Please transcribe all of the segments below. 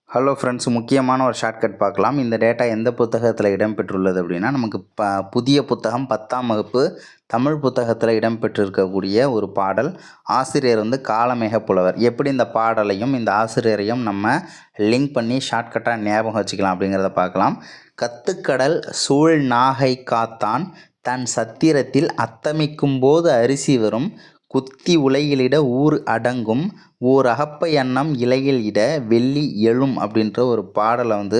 Hello friends, முக்கியமான ஒரு shortcut பார்க்கலாம். இந்த டேட்டா எந்த புத்தகத்தில் இடம்பெற்றுள்ளது அப்படின்னா, நமக்கு புதிய புத்தகம் 10ஆம் வகுப்பு தமிழ் புத்தகத்தில் இடம்பெற்றிருக்கக்கூடிய ஒரு பாடல். ஆசிரியர் வந்து காளமேக புலவர். எப்படி இந்த பாடலையும் இந்த ஆசிரியரையும் நம்ம லிங்க் பண்ணி ஷார்ட்கட்டாக ஞாபகம் வச்சுக்கலாம் அப்படிங்கிறத பார்க்கலாம். கத்துக்கடல் சூழ் நாகை காத்தான் தன் சத்திரத்தில் அத்தமிக்கும் போது அரிசி வரும் குத்தி உலையிலிட ஊர் அடங்கும் ஓர் அகப்பை அன்னம் இலையில் இட வெள்ளி எழும் அப்படின்ற ஒரு பாடலை வந்து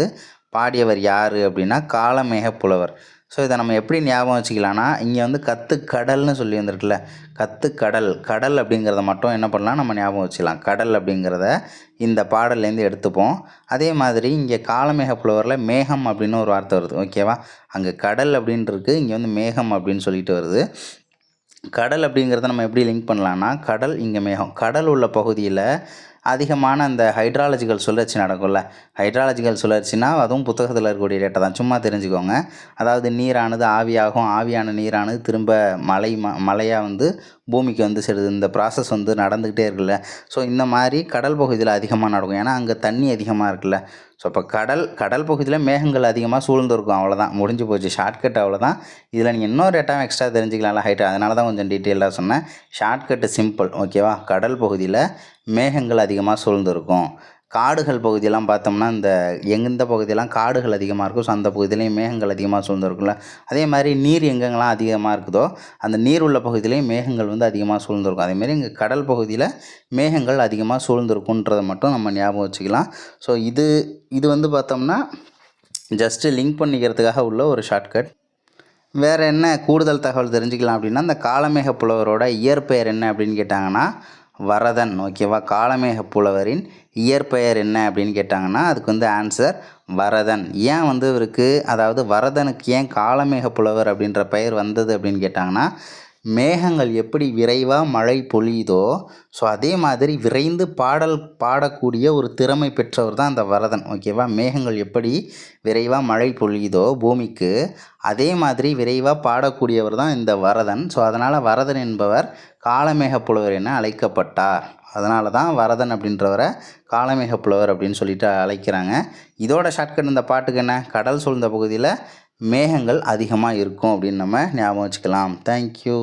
பாடியவர் யார் அப்படின்னா காளமேக புலவர். ஸோ இதை நம்ம எப்படி ஞாபகம் வச்சுக்கலாம்னா, இங்கே வந்து கத்துக்கடல்னு சொல்லி வந்திருக்குல்ல, கத்துக்கடல் கடல் அப்படிங்கிறத மட்டும் என்ன பண்ணலாம், நம்ம ஞாபகம் வச்சுக்கலாம். கடல் அப்படிங்கிறத இந்த பாடல்லேருந்து எடுத்துப்போம். அதே மாதிரி இங்கே காளமேக புலவரில் மேகம் அப்படின்னு ஒரு வார்த்தை வருது. ஓகேவா, அங்கே கடல் அப்படின்ட்டு இங்கே வந்து மேகம் அப்படின்னு சொல்லிட்டு வருது. கடல் அப்படிங்கிறத நம்ம எப்படி லிங்க் பண்ணலான்னா, கடல் இங்கே மேகம். கடல் உள்ள பகுதியில் அதிகமான அந்த ஹைட்ராலஜிக்கல் சுழற்சி நடக்கும்ல. ஹைட்ராலஜிக்கல் சுழற்சினா அதுவும் புத்தகத்தில் இருக்கக்கூடிய டேட்டா தான், சும்மா தெரிஞ்சுக்கோங்க. அதாவது நீரானது ஆவியாகும், ஆவியான நீரானது திரும்ப மழையாக வந்து பூமிக்கு வந்து செல்லுது. இந்த ப்ராசஸ் வந்து நடந்துக்கிட்டே இருக்குல்ல. ஸோ இந்த மாதிரி கடல் பகுதியில் அதிகமாக நடக்கும், ஏன்னா அங்கே தண்ணி அதிகமாக இருக்குல்ல. ஸோ இப்போ கடல் பகுதியில் மேகங்கள் அதிகமாக சூழ்ந்துருக்கும். அவ்வளோதான், முடிஞ்சு போச்சு. ஷார்ட்கட் அவ்வளோதான். இதில் நீங்கள் இன்னொரு டேட்டாவும் எக்ஸ்ட்ரா தெரிஞ்சுக்கலாம்ல, ஹைட். அதனால தான் கொஞ்சம் டீட்டெயிலாக சொன்னேன். ஷார்ட்கட்டு சிம்பிள், ஓகேவா. கடல் பகுதியில் மேகங்கள் அதிகமாக சூழ்ந்துருக்கும். காடுகள் பகுதியெல்லாம் பார்த்தோம்னா, எந்த பகுதியெல்லாம் காடுகள் அதிகமாக இருக்கும், ஸோ அந்த பகுதியிலையும் மேகங்கள் அதிகமாக சூழ்ந்துருக்கும்ல. அதே மாதிரி நீர் எங்கெங்கெல்லாம் அதிகமாக இருக்குதோ அந்த நீர் உள்ள பகுதியிலையும் மேகங்கள் வந்து அதிகமாக சூழ்ந்துருக்கும். அதேமாரி இங்கே கடல் பகுதியில் மேகங்கள் அதிகமாக சூழ்ந்துருக்குன்றதை மட்டும் நம்ம ஞாபகம் வச்சுக்கலாம். ஸோ இது வந்து பார்த்தோம்னா ஜஸ்ட்டு லிங்க் பண்ணிக்கிறதுக்காக உள்ள ஒரு ஷார்ட்கட். வேறு என்ன கூடுதல் தகவல் தெரிஞ்சுக்கலாம் அப்படின்னா, இந்த காளமேக புலவரோட இயற்பெயர் என்ன அப்படின்னு கேட்டாங்கன்னா வரதன். ஓகேவா, காளமேக புலவரின் இயற்பெயர் என்ன அப்படின்னு கேட்டாங்கன்னா அதுக்கு வந்து ஆன்சர் வரதன். ஏன் வந்து இவருக்கு, அதாவது வரதனுக்கு ஏன் காளமேக புலவர் அப்படின்ற பெயர் வந்தது அப்படின்னு கேட்டாங்கன்னா, மேகங்கள் எப்படி விரைவாக மழை பொழியுதோ ஸோ அதே மாதிரி விரைந்து பாடக்கூடிய ஒரு திறமை பெற்றவர் தான் அந்த வரதன். ஓகேவா, மேகங்கள் எப்படி விரைவாக மழை பொழியுதோ பூமிக்கு, அதே மாதிரி விரைவாக பாடக்கூடியவர் தான் இந்த வரதன். ஸோ அதனால் வரதன் என்பவர் காளமேக புலவர் என அழைக்கப்பட்டார். அதனால தான் வரதன் அப்படின்றவரை காளமேக புலவர் அப்படின்னு சொல்லிட்டு அழைக்கிறாங்க. இதோட ஷார்ட்கட் இந்த பாட்டுக்கு என்ன, கடல் சூழ்ந்த பகுதியில் மேகங்கள் அதிகமாக இருக்கும் அப்படின்னு நம்ம ஞாபகம் வச்சுக்கலாம். தேங்க்யூ.